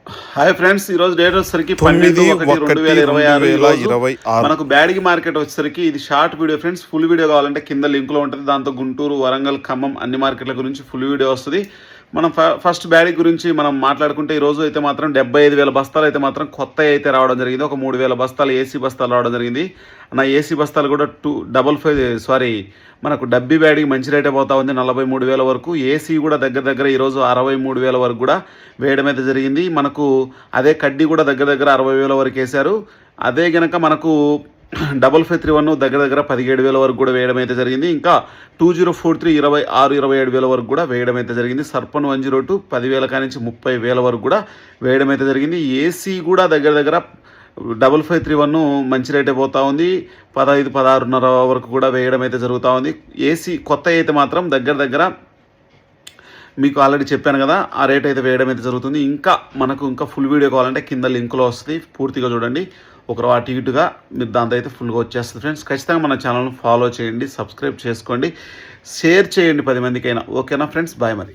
Hi friends, ఈ రోజు date వచ్చేసరికి 12/1/2026 మనకు బ్యాడిగి మార్కెట్ వచ్చేసరికి ఇది short video friends. Full video కావాలంటే కింద లింక్లో ఉంటుంది. దాంతో గుంటూరు, వరంగల్, ఖమ్మం అన్ని మార్కెట్ల గురించి ఫుల్ వీడియో వస్తుంది. మనం ఫస్ట్ బ్యాడిగి గురించి మనం మాట్లాడుకుంటే ఈ రోజు అయితే మాత్రం 75,000 బస్తాలు అయితే మాత్రం కొత్త అయితే రావడం జరిగింది. ఒక 3,000 బస్తాలు ఏసీ బస్తాలు రావడం జరిగింది. నా ఏసీ బస్తాలు కూడా 255 మనకు డబ్బీ బ్యాడిగి మంచి రేటే పోతా ఉంది, 43,000 వరకు. ఏసీ కూడా దగ్గర ఈరోజు 63,000 వరకు కూడా వేయడం అయితే జరిగింది. మనకు అదే కడ్డీ కూడా దగ్గర 60,000 వరకు వేశారు. అదే గనక మనకు 5531 దగ్గర 17,000 వరకు కూడా వేయడం అయితే జరిగింది. ఇంకా 2043 27,000 వరకు కూడా వేయడం అయితే జరిగింది. సర్పన్ 102 10,000 కానించి 30,000 వరకు కూడా వేయడం అయితే జరిగింది. ఏసీ కూడా దగ్గర 5531 మంచి రేటే పోతా ఉంది, 15-16.5 వరకు కూడా వేయడం అయితే జరుగుతూ ఉంది. ఏసీ కొత్త అయితే మాత్రం దగ్గర మీకు ఆల్రెడీ చెప్పాను కదా, ఆ రేట్ అయితే వేయడం అయితే జరుగుతుంది. ఇంకా ఫుల్ వీడియో కావాలంటే కింద లింక్లో వస్తుంది, పూర్తిగా చూడండి. ఒకరు అటు ఇటుగా మీరు దాంతో అయితే ఫుల్గా వచ్చేస్తుంది ఫ్రెండ్స్. ఖచ్చితంగా మన ఛానల్ని ఫాలో చేయండి, సబ్స్క్రైబ్ చేసుకోండి, షేర్ చేయండి 10 మందికైనా. ఓకేనా ఫ్రెండ్స్, బాయ్ మరి.